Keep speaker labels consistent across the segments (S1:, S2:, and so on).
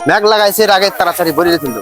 S1: ম্যাগ লাগাইছে এর আগে তাড়াতাড়ি বরিয়ে দিল।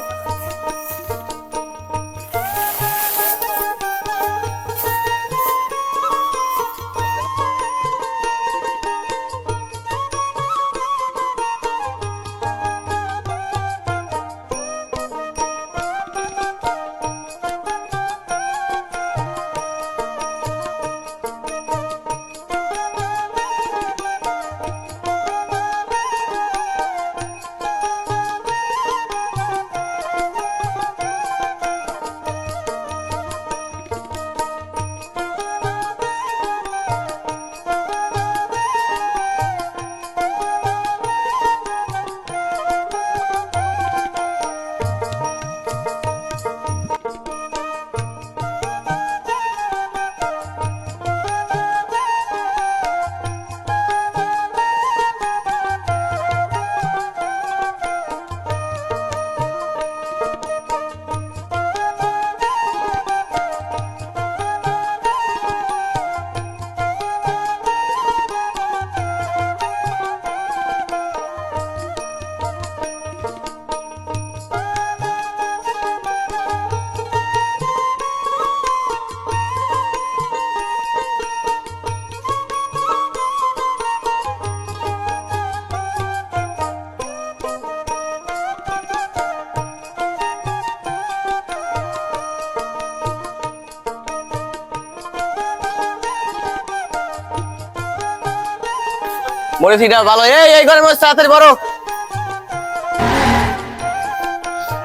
S1: মরিচ এটা ভালো। এই ঘরের মধ্যে তাড়াতাড়ি বড়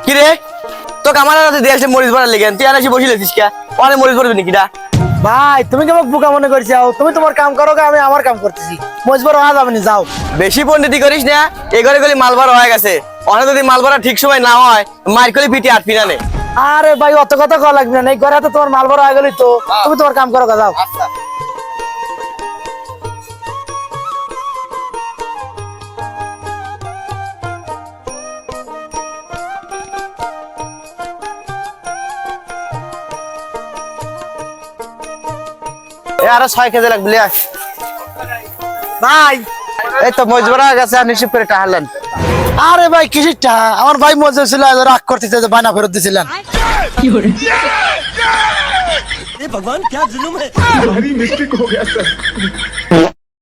S1: কি রে তোকে আমার হাতে দিয়েছে মরিচ ভরার লেগে, তুই আর এসে বসিলেছিস কে? অনেক মরিচ ভরবি নাকি?
S2: ভাই তুমি কেমন বোকা মনে করছো? তুমি তোমার কাম করো, আমি আমার কাম করতেছি। মজবুর হওয়া যাবে না, যাও।
S1: বেশি পণ্ডিতি করিস না, এই ঘরে গলি মাল ভরা হয়ে গেছে। অনেক যদি মাল ভরা ঠিক সময় না হয় মার কলি পিটি আটপি না নে।
S2: আরে ভাই অত কথা কওয়া লাগবে না, এই ঘরে তো তোমার মাল ভরা হয়ে গেলি তো, তুমি তোমার কাম করো, যাও।
S1: আচ্ছা আরো 6 কেজি লাগবে।
S2: ভাই
S1: এই তো মরিচ ভরা হয়ে গেছে, আর নিশ্চিত করে টাহালেন।
S2: আরে ভাই কিসিরটা? আমার ভাই মজা ছিল, রাগ করতেছে যে বায়না ফেরত দিছিলেন।
S3: भगवान क्या जुलुम है।